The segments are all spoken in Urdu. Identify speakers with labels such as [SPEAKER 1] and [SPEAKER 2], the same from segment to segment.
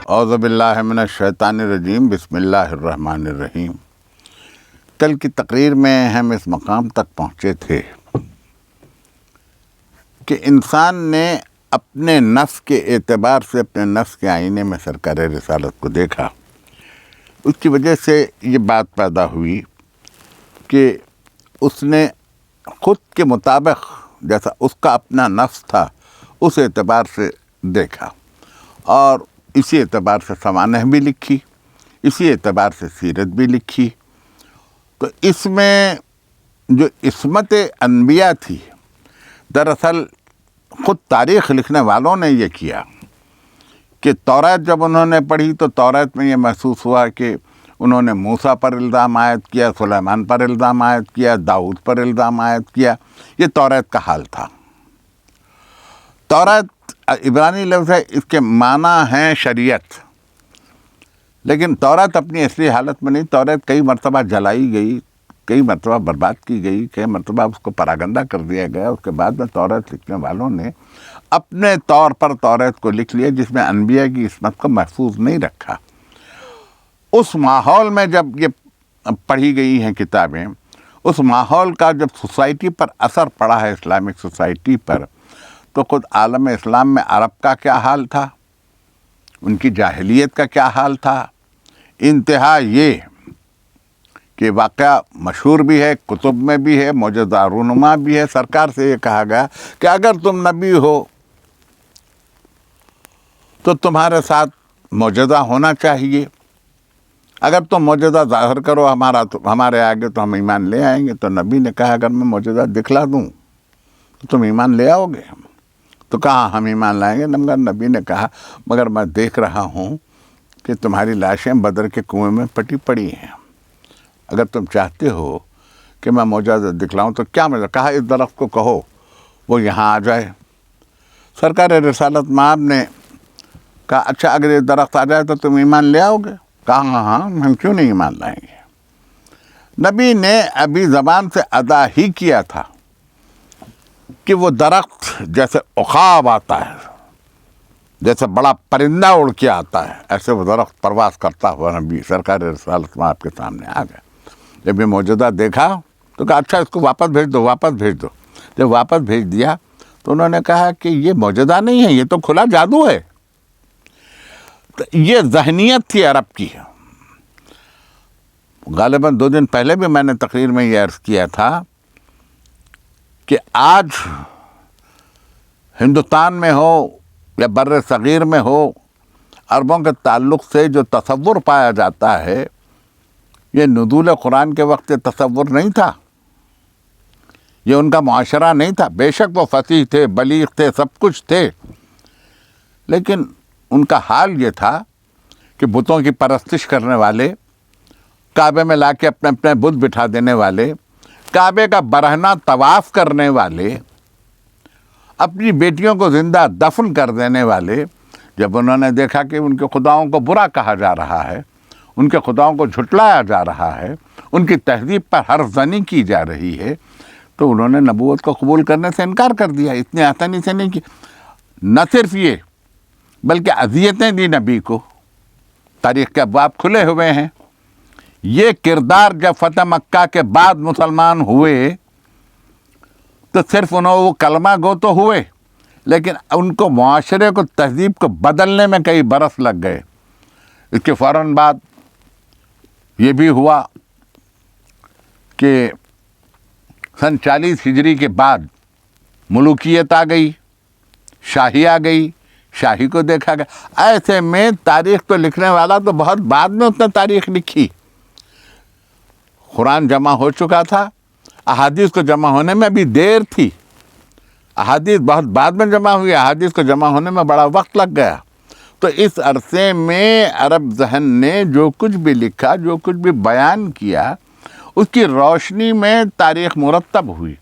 [SPEAKER 1] اعوذ باللہ من الشیطان الرجیم، بسم اللہ الرحمن الرحیم۔ کل کی تقریر میں ہم اس مقام تک پہنچے تھے کہ انسان نے اپنے نفس کے اعتبار سے اپنے نفس کے آئینے میں سرکار رسالت کو دیکھا۔ اس کی وجہ سے یہ بات پیدا ہوئی کہ اس نے خود کے مطابق جیسا اس کا اپنا نفس تھا اس اعتبار سے دیکھا، اور اسی اعتبار سے سوانح بھی لکھی، اسی اعتبار سے سیرت بھی لکھی۔ تو اس میں جو عصمت انبیاء تھی، دراصل خود تاریخ لکھنے والوں نے یہ کیا کہ تورات جب انہوں نے پڑھی تو تورات میں یہ محسوس ہوا کہ انہوں نے موسیٰ پر الزام عائد کیا، سلیمان پر الزام عائد کیا، داؤد پر الزام عائد کیا۔ یہ تورات کا حال تھا۔ تورات عبرانی لفظ ہے، اس کے معنی ہیں شریعت، لیکن تورات اپنی اصلی حالت میں نہیں۔ تورات کئی مرتبہ جلائی گئی، کئی مرتبہ برباد کی گئی، کئی مرتبہ اس کو پراگندہ کر دیا گیا۔ اس کے بعد میں تورات لکھنے والوں نے اپنے طور پر تورات کو لکھ لیا، جس میں انبیاء کی عصمت کو محفوظ نہیں رکھا۔ اس ماحول میں جب یہ پڑھی گئی ہیں کتابیں، اس ماحول کا جب سوسائٹی پر اثر پڑا ہے، اسلامک سوسائٹی پر، تو خود عالم اسلام میں عرب کا کیا حال تھا، ان کی جاہلیت کا کیا حال تھا۔ انتہا یہ کہ واقعہ مشہور بھی ہے، کتب میں بھی ہے، معجزہ رونما بھی ہے۔ سرکار سے یہ کہا گیا کہ اگر تم نبی ہو تو تمہارے ساتھ معجزہ ہونا چاہیے، اگر تم معجزہ ظاہر کرو ہمارے آگے تو ہم ایمان لے آئیں گے۔ تو نبی نے کہا اگر میں معجزہ دکھلا دوں تو تم ایمان لے آؤ گے؟ تو کہا ہم ایمان لائیں گے۔ مگر نبی نے کہا مگر میں دیکھ رہا ہوں کہ تمہاری لاشیں بدر کے کنویں میں پٹی پڑی ہیں، اگر تم چاہتے ہو کہ میں معجزہ دکھلاؤں تو کیا مجھے کہا اس درخت کو کہو وہ یہاں آ جائے۔ سرکار رسالت مآب نے کہا اچھا اگر یہ درخت آ جائے تو تم ایمان لے آؤ گے؟ کہا ہاں ہم کیوں نہیں ایمان لائیں گے۔ نبی نے ابھی زبان سے ادا ہی کیا تھا کہ وہ درخت جیسے عقاب آتا ہے، جیسے بڑا پرندہ اڑ کے آتا ہے، ایسے وہ درخت پرواز کرتا ہوا نبی سرکار رسالت مآب کے سامنے آ گیا۔ جب یہ معجزہ دیکھا تو کہا اچھا اس کو واپس بھیج دو، واپس بھیج دو۔ جب واپس بھیج دیا تو انہوں نے کہا کہ یہ معجزہ نہیں ہے، یہ تو کھلا جادو ہے۔ تو یہ ذہنیت تھی عرب کی۔ غالباً 2 دن پہلے بھی میں نے تقریر میں یہ عرض کیا تھا کہ آج ہندوستان میں ہو یا بر صغیر میں ہو، عربوں کے تعلق سے جو تصور پایا جاتا ہے، یہ نزول قرآن کے وقت تصور نہیں تھا، یہ ان کا معاشرہ نہیں تھا۔ بے شک وہ فصیح تھے، بلیغ تھے، سب کچھ تھے، لیکن ان کا حال یہ تھا کہ بتوں کی پرستش کرنے والے، کعبے میں لا کے اپنے اپنے بت بٹھا دینے والے، کعبے کا برہنہ طواف کرنے والے، اپنی بیٹیوں کو زندہ دفن کر دینے والے، جب انہوں نے دیکھا کہ ان کے خداؤں کو برا کہا جا رہا ہے، ان کے خداؤں کو جھٹلایا جا رہا ہے، ان کی تہذیب پر حرف زنی کی جا رہی ہے، تو انہوں نے نبوت کو قبول کرنے سے انکار کر دیا۔ اتنی آسانی سے نہیں کی، نہ صرف یہ بلکہ اذیتیں دی نبی کو۔ تاریخ کے ابواب کھلے ہوئے ہیں۔ یہ کردار جب فتح مکہ کے بعد مسلمان ہوئے تو صرف انہوں وہ کلمہ گو تو ہوئے، لیکن ان کو معاشرے کو، تہذیب کو بدلنے میں کئی برس لگ گئے۔ اس کے فوراً بعد یہ بھی ہوا کہ سن 40 ہجری کے بعد ملوکیت آ گئی، شاہی آ گئی، شاہی کو دیکھا گیا۔ ایسے میں تاریخ کو لکھنے والا تو بہت بعد میں اس نے تاریخ لکھی۔ قرآن جمع ہو چکا تھا، احادیث کو جمع ہونے میں ابھی دیر تھی، احادیث بہت بعد میں جمع ہوئی، احادیث کو جمع ہونے میں بڑا وقت لگ گیا۔ تو اس عرصے میں عرب ذہن نے جو کچھ بھی لکھا، جو کچھ بھی بیان کیا، اس کی روشنی میں تاریخ مرتب ہوئی۔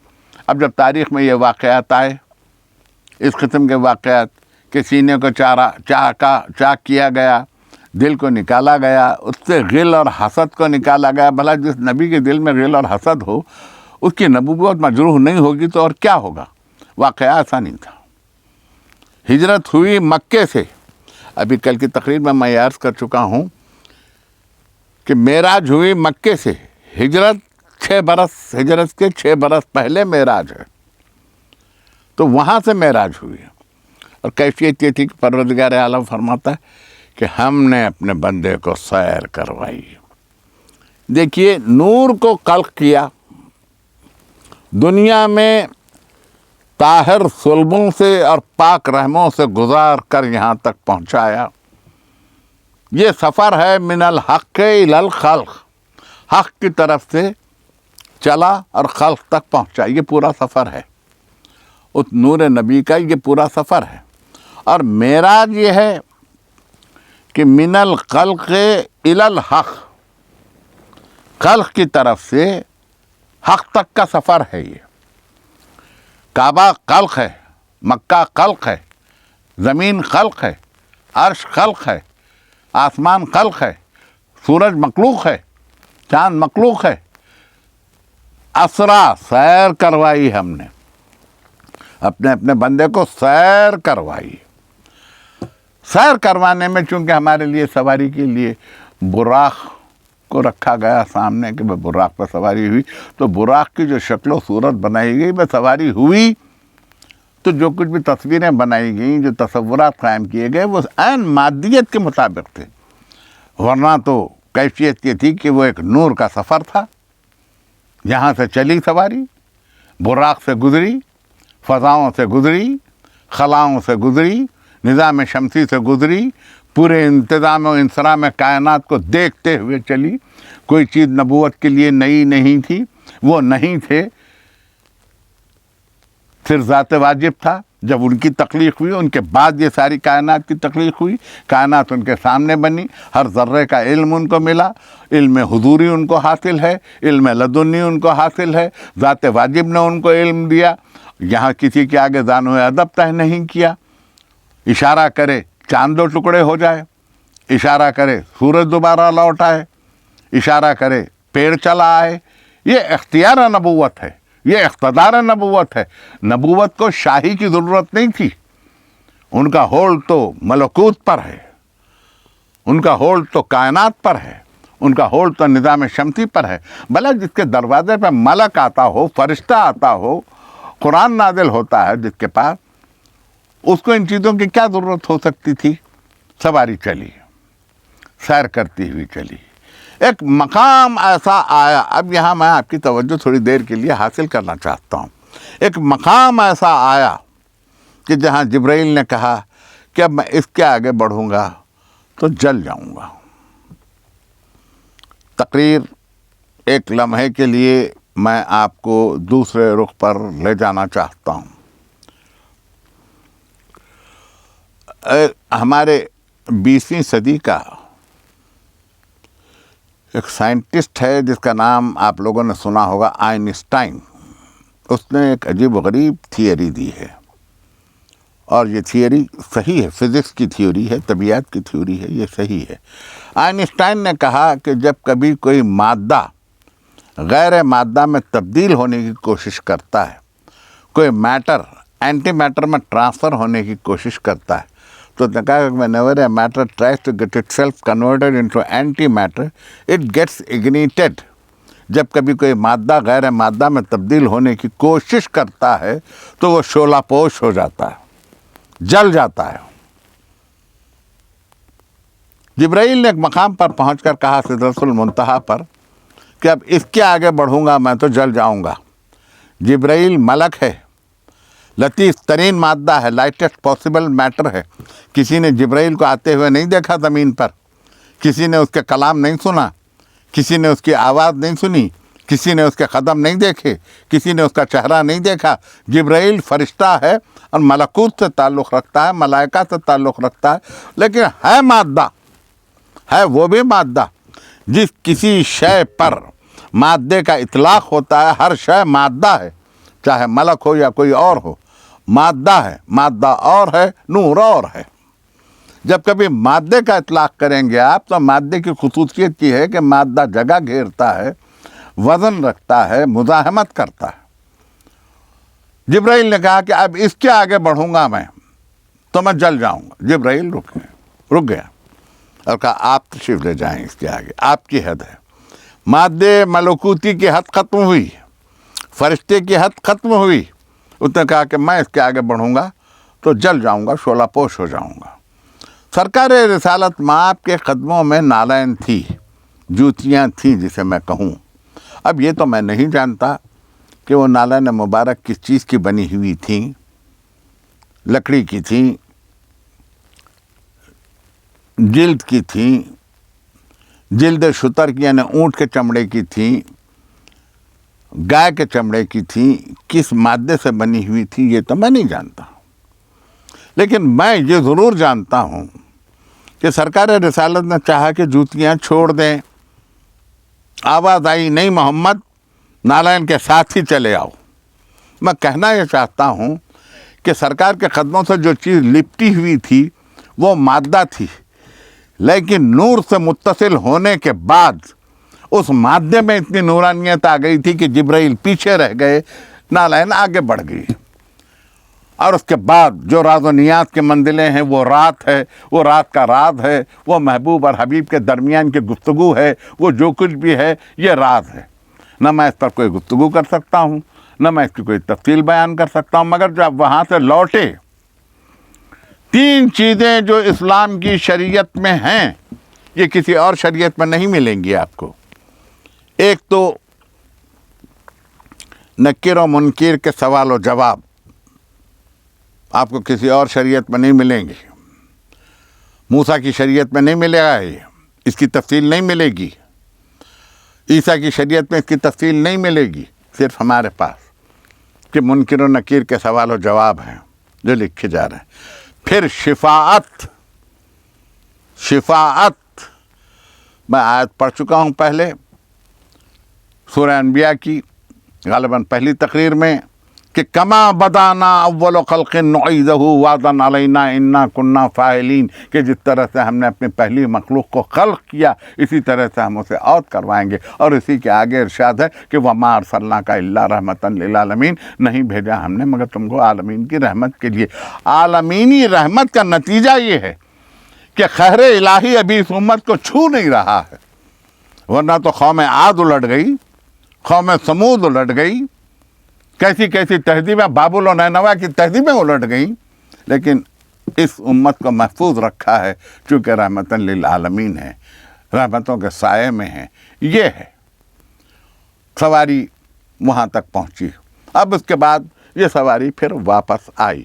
[SPEAKER 1] اب جب تاریخ میں یہ واقعات آئے، اس قسم کے واقعات کہ سینے کو چاک کیا گیا، دل کو نکالا گیا، اس سے غل اور حسد کو نکالا گیا۔ بھلا جس نبی کے دل میں غل اور حسد ہو، اس کی نبوت مجروح نہیں ہوگی تو اور کیا ہوگا؟ واقعہ ایسا نہیں تھا۔ ہجرت ہوئی مکے سے، ابھی کل کی تقریر میں یہ عرض کر چکا ہوں کہ معراج ہوئی مکے سے، ہجرت کے 6 برس پہلے معراج ہے، تو وہاں سے معراج ہوئی ہے۔ اور کیفیت یہ تھی کہ پروردگار عالم فرماتا ہے کہ ہم نے اپنے بندے کو سیر کروائی۔ دیکھیے، نور کو خلق کیا، دنیا میں طاہر صلبوں سے اور پاک رحموں سے گزار کر یہاں تک پہنچایا۔ یہ سفر ہے من الحق الی الخلق، حق کی طرف سے چلا اور خلق تک پہنچا، یہ پورا سفر ہے۔ اس نور نبی کا یہ پورا سفر ہے۔ اور معراج یہ ہے کہ من الخلق الی الحق، خلق کی طرف سے حق تک کا سفر ہے۔ یہ کعبہ خلق ہے، مکہ خلق ہے، زمین خلق ہے، عرش خلق ہے، آسمان خلق ہے، سورج مخلوق ہے، چاند مخلوق ہے۔ اسرا، سیر کروائی ہم نے، اپنے بندے کو سیر کروائی۔ سیر کروانے میں چونکہ ہمارے لیے سواری کے لیے براق کو رکھا گیا سامنے کہ براق پر سواری ہوئی، تو براق کی جو شکل و صورت بنائی گئی وہ سواری ہوئی، تو جو کچھ بھی تصویریں بنائی گئیں، جو تصورات قائم کیے گئے، وہ عین مادیت کے مطابق تھے، ورنہ تو کیفیت یہ تھی کہ وہ ایک نور کا سفر تھا۔ یہاں سے چلی سواری، براق سے گزری، فضاؤں سے گزری، خلاؤں سے گزری، نظام شمسی سے گزری، پورے انتظام و انصرام کائنات کو دیکھتے ہوئے چلی۔ کوئی چیز نبوت کے لیے نئی نہیں تھی، وہ نہیں تھے، صرف ذات واجب تھا۔ جب ان کی تخلیق ہوئی، ان کے بعد یہ ساری کائنات کی تخلیق ہوئی، کائنات ان کے سامنے بنی، ہر ذرے کا علم ان کو ملا، علم حضوری ان کو حاصل ہے، علم لدنی ان کو حاصل ہے، ذات واجب نے ان کو علم دیا، یہاں کسی کے آگے دانو ادب طے نہیں کیا۔ اشارہ کرے چاند دو ٹکڑے ہو جائے، اشارہ کرے سورج دوبارہ لوٹ آئے، اشارہ کرے پیڑ چلا آئے۔ یہ اختیار نبوت ہے، یہ اقتدار نبوت ہے۔ نبوت کو شاہی کی ضرورت نہیں تھی، ان کا ہولڈ تو ملکوت پر ہے، ان کا ہولڈ تو کائنات پر ہے، ان کا ہولڈ تو نظام شمسی پر ہے۔ بھلا جس کے دروازے پہ ملک آتا ہو، فرشتہ آتا ہو، قرآن نازل ہوتا ہے جس کے پاس، اس کو ان چیزوں کی کیا ضرورت ہو سکتی تھی؟ سواری چلی، سیر کرتی ہوئی چلی۔ ایک مقام ایسا آیا، اب یہاں میں آپ کی توجہ تھوڑی دیر کے لیے حاصل کرنا چاہتا ہوں۔ ایک مقام ایسا آیا کہ جہاں جبرائیل نے کہا کہ اب میں اس کے آگے بڑھوں گا تو جل جاؤں گا۔ تقریر ایک لمحے کے لیے میں آپ کو دوسرے رخ پر لے جانا چاہتا ہوں۔ ہمارے 20ویں صدی کا ایک سائنٹسٹ ہے جس کا نام آپ لوگوں نے سنا ہوگا، آئنسٹائن۔ اس نے ایک عجیب و غریب تھیوری دی ہے، اور یہ تھیوری صحیح ہے، فزکس کی تھیوری ہے، طبیعت کی تھیوری ہے، یہ صحیح ہے۔ آئنسٹائن نے کہا کہ جب کبھی کوئی مادہ غیر مادہ میں تبدیل ہونے کی کوشش کرتا ہے، کوئی میٹر اینٹی میٹر میں ٹرانسفر ہونے کی کوشش کرتا ہے، تو نے کہا کہ whenever a matter tries to get itself converted into anti matter, it gets ignited۔ جب کبھی کوئی مادہ غیر مادہ میں تبدیل ہونے کی کوشش کرتا ہے تو وہ شعلہ پوش ہو جاتا ہے، جل جاتا ہے۔ جبرائیل نے ایک مقام پر پہنچ کر کہا سدرۃ المنتہا پر کہ اب اس کے آگے بڑھوں گا میں تو جل جاؤں گا۔ جبرائیل ملک ہے، لطیف ترین مادہ ہے، لائٹسٹ پاسبل میٹر ہے۔ کسی نے جبرائیل کو آتے ہوئے نہیں دیکھا زمین پر، کسی نے اس کے کلام نہیں سنا، کسی نے اس کی آواز نہیں سنی، کسی نے اس کے قدم نہیں دیکھے، کسی نے اس کا چہرہ نہیں دیکھا۔ جبرائیل فرشتہ ہے اور ملکوت سے تعلق رکھتا ہے، ملائکہ سے تعلق رکھتا ہے، لیکن ہے مادہ، ہے وہ بھی مادہ۔ جس کسی شے پر مادے کا اطلاق ہوتا ہے، ہر شے مادہ ہے، چاہے ملک ہو یا کوئی اور ہو، مادہ ہے۔ مادہ اور ہے، نور اور ہے۔ جب کبھی مادے کا اطلاق کریں گے آپ تو مادے کی خصوصیت یہ ہے کہ مادہ جگہ گھیرتا ہے وزن رکھتا ہے، مزاحمت کرتا ہے۔ جبرائیل نے کہا کہ اب اس کے آگے بڑھوں گا میں تو میں جل جاؤں گا۔ جبرائیل رک گیا اور کہا آپ تشریف لے جائیں اس کے آگے، آپ کی حد ہے۔ مادے ملکوتی کی حد ختم ہوئی، فرشتے کی حد ختم ہوئی۔ اس نے کہا کہ میں اس کے آگے بڑھوں گا تو جل جاؤں گا، شعلہ پوش ہو جاؤں گا۔ سرکار رسالت مآب کے قدموں میں نالین تھی، جوتیاں تھیں جسے میں کہوں۔ اب یہ تو میں نہیں جانتا کہ وہ نالین مبارک کس چیز کی بنی ہوئی تھیں، لکڑی کی تھیں، جلد کی تھیں، جلد شتر کی یعنی اونٹ کے چمڑے کی تھیں، گائے کے چمڑے کی تھیں، کس مادے سے بنی ہوئی تھی یہ تو میں نہیں جانتا۔ لیکن میں یہ ضرور جانتا ہوں کہ سرکار رسالت نے چاہا کہ جوتیاں چھوڑ دیں، آواز آئی نہیں محمد نالین کے ساتھ ہی چلے آؤ۔ میں کہنا یہ چاہتا ہوں کہ سرکار کے قدموں سے جو چیز لپٹی ہوئی تھی وہ مادہ تھی، لیکن نور سے متصل ہونے کے بعد اس مادے میں اتنی نورانیت آ گئی تھی کہ جبرائیل پیچھے رہ گئے، نالین آگے بڑھ گئی۔ اور اس کے بعد جو راز و نیاز کی منزلیں ہیں، وہ رات ہے، وہ رات کا راز ہے، وہ محبوب اور حبیب کے درمیان کی گفتگو ہے، وہ جو کچھ بھی ہے یہ راز ہے۔ نہ میں اس پر کوئی گفتگو کر سکتا ہوں، نہ میں اس کی کوئی تفصیل بیان کر سکتا ہوں، مگر جب وہاں سے لوٹے 3 چیزیں جو اسلام کی شریعت میں ہیں، یہ کسی اور شریعت میں نہیں ملیں گی آپ کو۔ ایک تو نکیر و منکر کے سوال و جواب آپ کو کسی اور شریعت میں نہیں ملیں گے۔ موسیٰ کی شریعت میں نہیں ملے گا، اس کی تفصیل نہیں ملے گی۔ عیسیٰ کی شریعت میں اس کی تفصیل نہیں ملے گی، صرف ہمارے پاس کہ منکر و نکیر کے سوال و جواب ہیں جو لکھے جا رہے ہیں۔ پھر شفاعت میں آیت پڑھ چکا ہوں پہلے سورہ انبیاء کی، غالباً پہلی تقریر میں، کہ کما بدانا اول خلق نعیدہ وعدا علینا انا کنا فاعلین، کہ جس طرح سے ہم نے اپنی پہلی مخلوق کو خلق کیا اسی طرح سے ہم اسے عود کروائیں گے۔ اور اسی کے آگے ارشاد ہے کہ وما ارسلناک الا رحمۃ للعالمین، نہیں بھیجا ہم نے مگر تم کو عالمین کی رحمت کے لیے۔ عالمینی رحمت کا نتیجہ یہ ہے کہ خیر الہی ابھی اس امت کو چھو نہیں رہا ہے، ورنہ تو قوم عاد الٹ گئی، قوم ثمود الٹ گئی، کیسی کیسی تہذیبیں، بابل و نینوا کی تہذیبیں الٹ گئیں، لیکن اس امت کو محفوظ رکھا ہے چونکہ رحمت للعالمین ہے، رحمتوں کے سائے میں ہے۔ یہ ہے سواری وہاں تک پہنچی۔ اب اس کے بعد یہ سواری پھر واپس آئی۔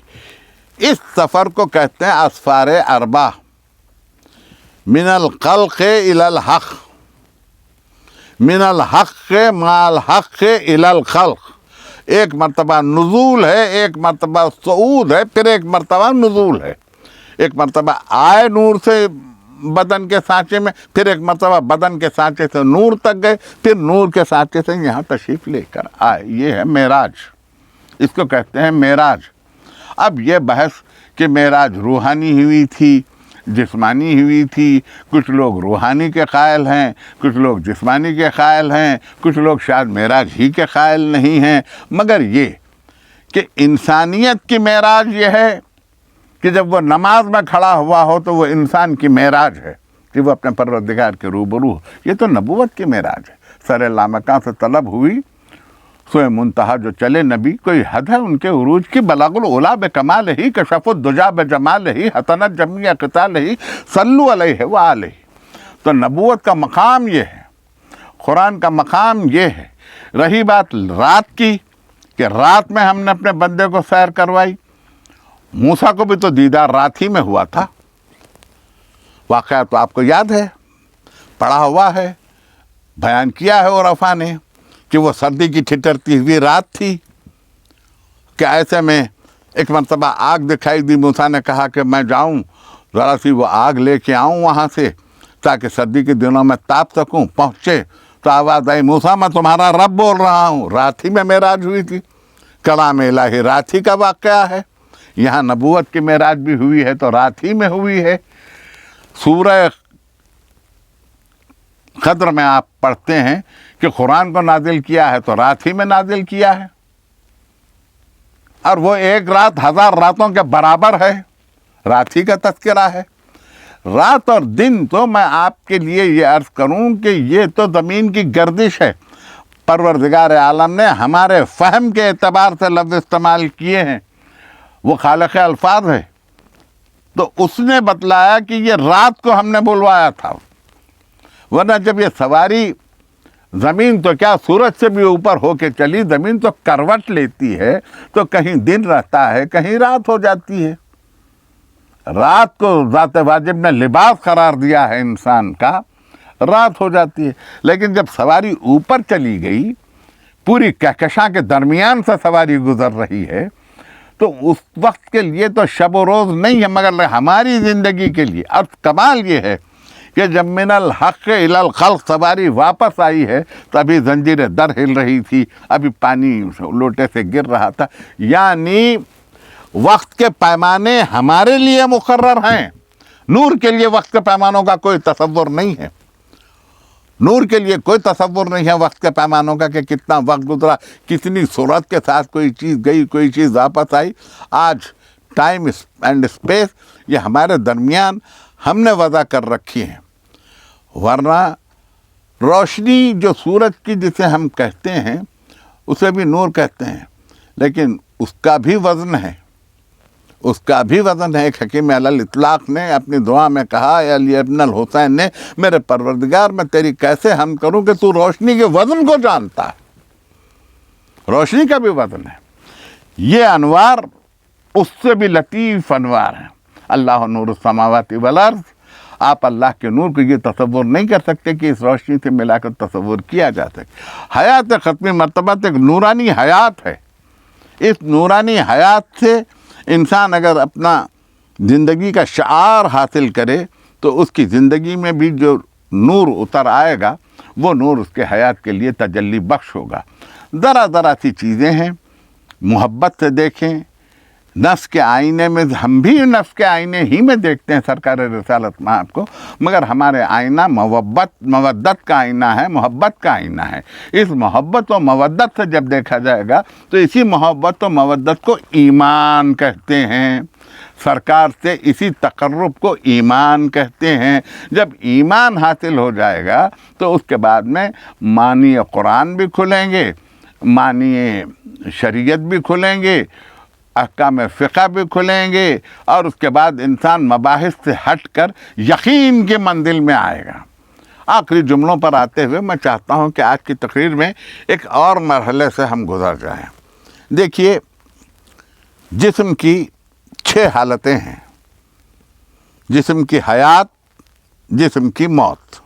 [SPEAKER 1] اس سفر کو کہتے ہیں اسفار اربع، من الخلق الی الحق، من الحق مع الحق الی الخلق۔ ایک مرتبہ نزول ہے، ایک مرتبہ صعود ہے، پھر ایک مرتبہ نزول ہے۔ ایک مرتبہ آئے نور سے بدن کے سانچے میں، پھر ایک مرتبہ بدن کے سانچے سے نور تک گئے، پھر نور کے سانچے سے یہاں تشریف لے کر آئے۔ یہ ہے معراج، اس کو کہتے ہیں معراج۔ اب یہ بحث کہ معراج روحانی ہوئی تھی، جسمانی ہوئی تھی، کچھ لوگ روحانی کے قائل ہیں، کچھ لوگ جسمانی کے قائل ہیں، کچھ لوگ شاید معراج ہی کے قائل نہیں ہیں، مگر یہ کہ انسانیت کی معراج یہ ہے کہ جب وہ نماز میں کھڑا ہوا ہو تو وہ انسان کی معراج ہے کہ وہ اپنے پروردگار کے روبرو ہو۔ یہ تو نبوت کی معراج ہے۔ سر لامکاں سے طلب ہوئی، سوئے منتہا جو چلے نبی، کوئی حد ہے ان کے عروج کی، بلغ العلا بکمال ہی، کشف الدجا بجمال ہی، حسنت جمیع قتال ہی، صلو علیہ وآلہ۔ تو نبوت کا مقام یہ ہے، قرآن کا مقام یہ ہے۔ رہی بات رات کی کہ رات میں ہم نے اپنے بندے کو سیر کروائی، موسیٰ کو بھی تو دیدار رات ہی میں ہوا تھا۔ واقعہ تو آپ کو یاد ہے، پڑھا ہوا ہے، بیان کیا ہے عرفا نے کہ وہ سردی کی ٹھٹرتی ہوئی رات تھی کہ ایسے میں ایک مرتبہ آگ دکھائی دی۔ موسیٰ نے کہا کہ میں جاؤں ذرا سی وہ آگ لے کے آؤں وہاں سے تاکہ سردی کے دنوں میں تاپ سکوں۔ پہنچے تو آواز آئی موسیٰ میں تمہارا رب بول رہا ہوں۔ رات ہی میں معراج ہوئی تھی، کلام الہی رات ہی کا واقعہ ہے۔ یہاں نبوت کی معراج بھی ہوئی ہے تو رات ہی میں ہوئی ہے۔ سورہ قدر میں آپ پڑھتے ہیں کہ قرآن کو نازل کیا ہے تو رات ہی میں نازل کیا ہے، اور وہ ایک رات 1000 راتوں کے برابر ہے، رات ہی کا تذکرہ ہے۔ رات اور دن تو میں آپ کے لیے یہ عرض کروں کہ یہ تو زمین کی گردش ہے۔ پروردگار عالم نے ہمارے فہم کے اعتبار سے لفظ استعمال کیے ہیں، وہ خالق الفاظ ہے، تو اس نے بتلایا کہ یہ رات کو ہم نے بلوایا تھا، ورنہ جب یہ سواری زمین تو کیا سورج سے بھی اوپر ہو کے چلی، زمین تو کروٹ لیتی ہے تو کہیں دن رہتا ہے کہیں رات ہو جاتی ہے۔ رات کو ذات واجب نے لباس قرار دیا ہے انسان کا، رات ہو جاتی ہے، لیکن جب سواری اوپر چلی گئی، پوری کہکشاں کے درمیان سے سواری گزر رہی ہے، تو اس وقت کے لیے تو شب و روز نہیں ہے، مگر ہماری زندگی کے لیے۔ اور کمال یہ ہے کہ جب من الحق الی الخلق سواری واپس آئی ہے تو ابھی زنجیر در ہل رہی تھی، ابھی پانی لوٹے سے گر رہا تھا، یعنی وقت کے پیمانے ہمارے لیے مقرر ہیں۔ نور کے لیے وقت کے پیمانوں کا کوئی تصور نہیں ہے، نور کے لیے کوئی تصور نہیں ہے وقت کے پیمانوں کا کہ کتنا وقت گزرا، کتنی سرعت کے ساتھ کوئی چیز گئی، کوئی چیز واپس آئی۔ آج ٹائم اینڈ اسپیس یہ ہمارے درمیان ہم نے وضع کر رکھی ہیں، ورنہ روشنی جو سورج کی جسے ہم کہتے ہیں اسے بھی نور کہتے ہیں، لیکن اس کا بھی وزن ہے، اس کا بھی وزن ہے۔ ایک حکیم علی الاطلاق نے اپنی دعا میں کہا، اے علی ابن الحسین نے، میرے پروردگار میں تیری کیسے حمد کروں کہ تو روشنی کے وزن کو جانتا ہے، روشنی کا بھی وزن ہے۔ یہ انوار اس سے بھی لطیف انوار ہیں۔ اللہ نور السماوات والارض، آپ اللہ کے نور کو یہ تصور نہیں کر سکتے کہ اس روشنی سے ملا کر تصور کیا جا سکے۔ حیات ختمی مرتبت ایک نورانی حیات ہے، اس نورانی حیات سے انسان اگر اپنا زندگی کا شعار حاصل کرے تو اس کی زندگی میں بھی جو نور اتر آئے گا وہ نور اس کے حیات کے لیے تجلی بخش ہوگا۔ ذرا ذرا سی چیزیں ہیں، محبت سے دیکھیں، نفس کے آئینے میں، ہم بھی نفس کے آئینے ہی میں دیکھتے ہیں سرکار رسالت مآب کو، مگر ہمارے آئینہ مودت کا آئینہ ہے، محبت کا آئینہ ہے۔ اس محبت و مودت سے جب دیکھا جائے گا تو اسی محبت و مودت کو ایمان کہتے ہیں، سرکار سے اسی تقرب کو ایمان کہتے ہیں۔ جب ایمان حاصل ہو جائے گا تو اس کے بعد میں معنی قرآن بھی کھلیں گے، معنی شریعت بھی کھلیں گے، احکام فقہ بھی کھلیں گے، اور اس کے بعد انسان مباحث سے ہٹ کر یقین کی منزل میں آئے گا۔ آخری جملوں پر آتے ہوئے میں چاہتا ہوں کہ آج کی تقریر میں ایک اور مرحلے سے ہم گزر جائیں۔ دیکھیے، جسم کی 6 حالتیں ہیں: جسم کی حیات، جسم کی موت،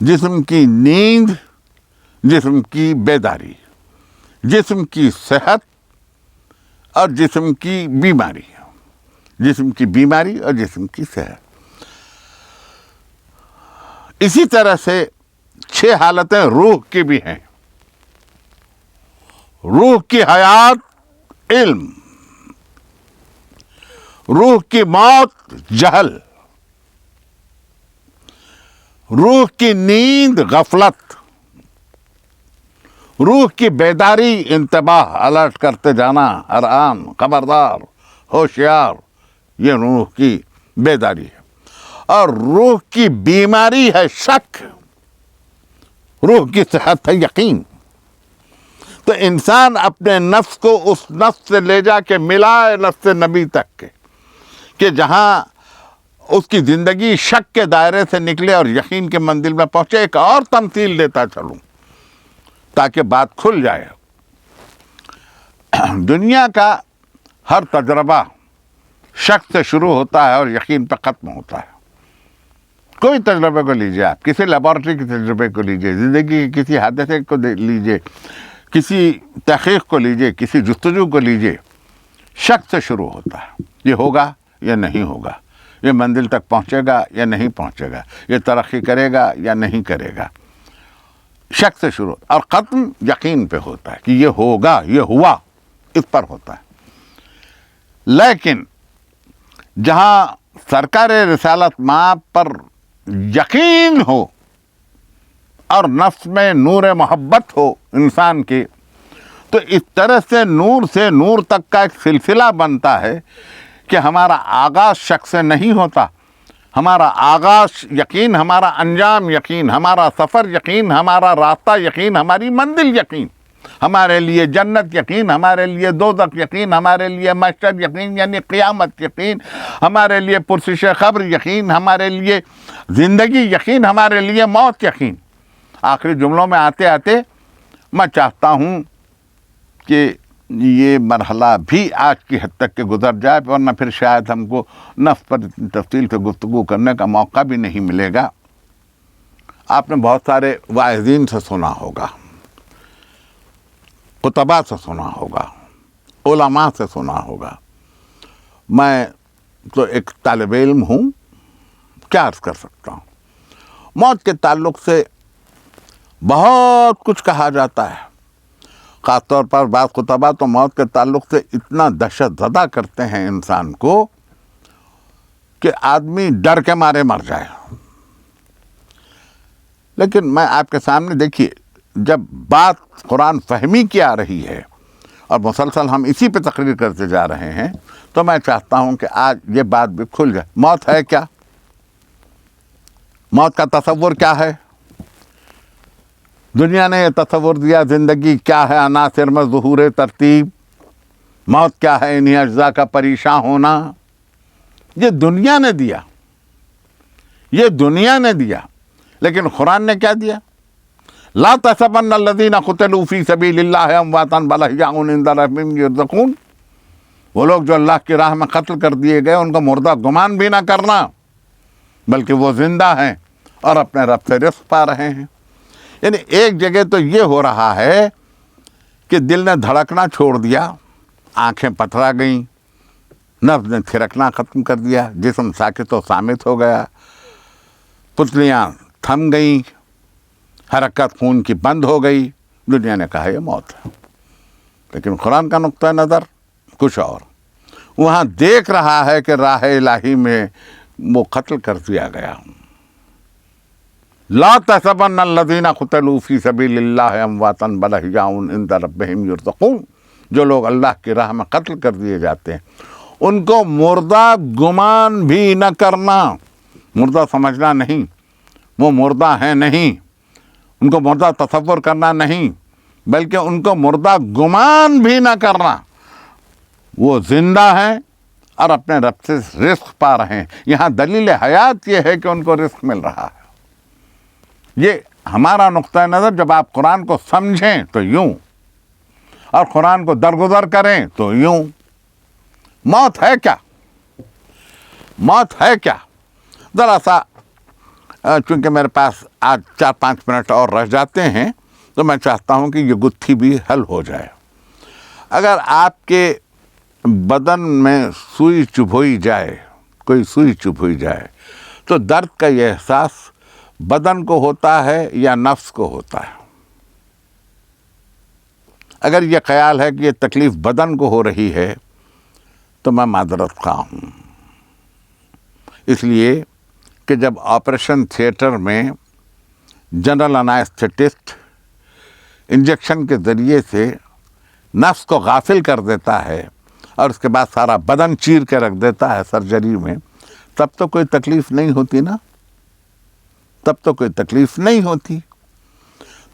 [SPEAKER 1] جسم کی نیند، جسم کی بیداری، جسم کی صحت اور جسم کی بیماری، جسم کی بیماری اور جسم کی صحت۔ اسی طرح سے 6 حالتیں روح کی بھی ہیں۔ روح کی حیات علم، روح کی موت جہل، روح کی نیند غفلت، روح کی بیداری انتباہ، الرٹ کرتے جانا، ارعان، خبردار، ہوشیار، یہ روح کی بیداری ہے۔ اور روح کی بیماری ہے شک، روح کی صحت ہے یقین۔ تو انسان اپنے نفس کو اس نفس سے لے جا کے ملائے نفس نبی تک کے، کہ جہاں اس کی زندگی شک کے دائرے سے نکلے اور یقین کے منزل میں پہنچے۔ ایک اور تمثیل دیتا چلوں تاکہ بات کھل جائے۔ دنیا کا ہر تجربہ شک سے شروع ہوتا ہے اور یقین پہ ختم ہوتا ہے۔ کوئی تجربے کو لیجئے، آپ کسی لیبارٹری کے تجربے کو لیجئے، زندگی کے کسی حادثے کو لیجئے، کسی تحقیق کو لیجئے، کسی جستجو کو لیجئے، شک سے شروع ہوتا ہے۔ یہ ہوگا یا نہیں ہوگا، یہ منزل تک پہنچے گا یا نہیں پہنچے گا، یہ ترقی کرے گا یا نہیں کرے گا، شک سے شروع، اور ختم یقین پہ ہوتا ہے کہ یہ ہوگا، یہ ہوا، اس پر ہوتا ہے۔ لیکن جہاں سرکار رسالت مآب پر یقین ہو اور نفس میں نور محبت ہو انسان کی، تو اس طرح سے نور تک کا ایک سلسلہ بنتا ہے کہ ہمارا آغاز شک سے نہیں ہوتا، ہمارا آغاز یقین، ہمارا انجام یقین، ہمارا سفر یقین، ہمارا راستہ یقین، ہماری منزل یقین، ہمارے لیے جنت یقین، ہمارے لیے دوزخ یقین، ہمارے لیے محشر یقین یعنی قیامت یقین، ہمارے لیے پرسش قبر یقین، ہمارے لیے زندگی یقین، ہمارے لیے موت یقین۔ آخری جملوں میں آتے آتے میں چاہتا ہوں کہ یہ مرحلہ بھی آج کی حد تک کہ گزر جائے، ورنہ پھر شاید ہم کو نفس پر تفصیل سے گفتگو کرنے کا موقع بھی نہیں ملے گا۔ آپ نے بہت سارے واعظین سے سنا ہوگا، خطباء سے سنا ہوگا، علماء سے سنا ہوگا۔ میں تو ایک طالب علم ہوں، کیا عرض کر سکتا ہوں۔ موت کے تعلق سے بہت کچھ کہا جاتا ہے، خاص طور پر بعض خطباء تو موت کے تعلق سے اتنا دہشت زدہ کرتے ہیں انسان کو کہ آدمی ڈر کے مارے مر جائے۔ لیکن میں آپ کے سامنے دیکھیے، جب بات قرآن فہمی کی آ رہی ہے اور مسلسل ہم اسی پہ تقریر کرتے جا رہے ہیں، تو میں چاہتا ہوں کہ آج یہ بات بھی کھل جائے۔ موت ہے کیا؟ موت کا تصور کیا ہے؟ دنیا نے یہ تصور دیا زندگی کیا ہے، عناصر میں ظہور ترتیب، موت کیا ہے، انہی اجزاء کا پریشاں ہونا۔ یہ دنیا نے دیا، یہ دنیا نے دیا، لیکن قرآن نے کیا دیا؟ لا تحسبن الذین قتلوا فی سبیل اللہ امواتا بل احیاء عند ربہم یرزقون۔ وہ لوگ جو اللہ کی راہ میں قتل کر دیے گئے ان کو مردہ گمان بھی نہ کرنا، بلکہ وہ زندہ ہیں اور اپنے رب سے رزق پا رہے ہیں۔ یعنی ایک جگہ تو یہ ہو رہا ہے کہ دل نے دھڑکنا چھوڑ دیا، آنکھیں پتھرا گئیں، نفس نے تھرکنا ختم کر دیا، جسم ساکت و صامت ہو گیا، پتلیاں تھم گئیں، حرکت خون کی بند ہو گئی۔ دنیا نے کہا یہ موت ہے، لیکن قرآن کا نقطہ نظر کچھ اور۔ وہاں دیکھ رہا ہے کہ راہ الہی میں وہ قتل کر دیا گیا۔ لا تحسبن الذین قتلوا فی سبیل اللہ امواتا بل احیاء عند ربہم یرزقون۔ جو لوگ اللہ کی راہ میں قتل کر دیے جاتے ہیں ان کو مردہ گمان بھی نہ کرنا، مردہ سمجھنا نہیں، وہ مردہ ہیں نہیں، ان کو مردہ تصور کرنا نہیں، بلکہ ان کو مردہ گمان بھی نہ کرنا، وہ زندہ ہیں اور اپنے رب سے رزق پا رہے ہیں۔ یہاں دلیل حیات یہ ہے کہ ان کو رزق مل رہا ہے۔ یہ ہمارا نقطہ نظر جب آپ قرآن کو سمجھیں تو یوں، اور قرآن کو درگزر کریں تو یوں۔ موت ہے کیا؟ موت ہے کیا؟ ذرا سا چونکہ میرے پاس آج 4-5 منٹ اور رہ جاتے ہیں تو میں چاہتا ہوں کہ یہ گتھی بھی حل ہو جائے۔ اگر آپ کے بدن میں سوئی چبھوئی جائے، کوئی سوئی چبھوئی جائے، تو درد کا یہ احساس بدن کو ہوتا ہے یا نفس کو ہوتا ہے؟ اگر یہ خیال ہے کہ یہ تکلیف بدن کو ہو رہی ہے تو میں معذرت خواہ ہوں، اس لیے کہ جب آپریشن تھیٹر میں جنرل انیستھیٹسٹ انجیکشن کے ذریعے سے نفس کو غافل کر دیتا ہے اور اس کے بعد سارا بدن چیر کے رکھ دیتا ہے سرجری میں، تب تو کوئی تکلیف نہیں ہوتی نا، تب تو کوئی تکلیف نہیں ہوتی۔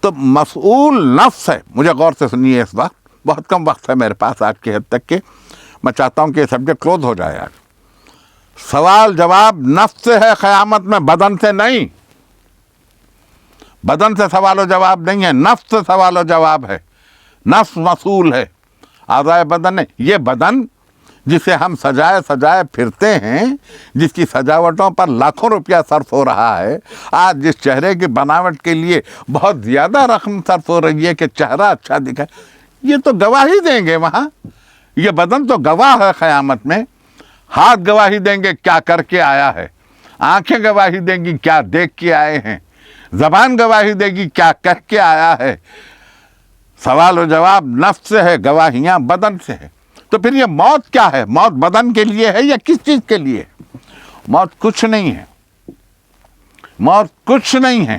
[SPEAKER 1] تو مسئول نفس ہے۔ مجھے غور سے سنیے، اس وقت بہت کم وقت ہے میرے پاس آج کی حد تک کہ میں چاہتا ہوں کہ یہ سبجیکٹ کلوز ہو جائے۔ آج سوال جواب نفس سے ہے قیامت میں، بدن سے نہیں۔ بدن سے سوال و جواب نہیں ہے، نفس سے سوال و جواب ہے۔ نفس مسئول ہے، اعضائے بدن نہیں۔ یہ بدن جسے ہم سجائے سجائے پھرتے ہیں، جس کی سجاوٹوں پر لاکھوں روپیہ صرف ہو رہا ہے، آج جس چہرے کی بناوٹ کے لیے بہت زیادہ رقم صرف ہو رہی ہے کہ چہرہ اچھا دکھائے، یہ تو گواہی دیں گے وہاں۔ یہ بدن تو گواہ ہے قیامت میں۔ ہاتھ گواہی دیں گے کیا کر کے آیا ہے، آنکھیں گواہی دیں گی کیا دیکھ کے آئے ہیں، زبان گواہی دے گی کیا کہہ کے آیا ہے۔ سوال و جواب نفس سے ہے، گواہیاں بدن سے ہے۔ تو پھر یہ موت کیا ہے؟ موت بدن کے لیے ہے یا کس چیز کے لیے؟ موت کچھ نہیں ہے، موت کچھ نہیں ہے۔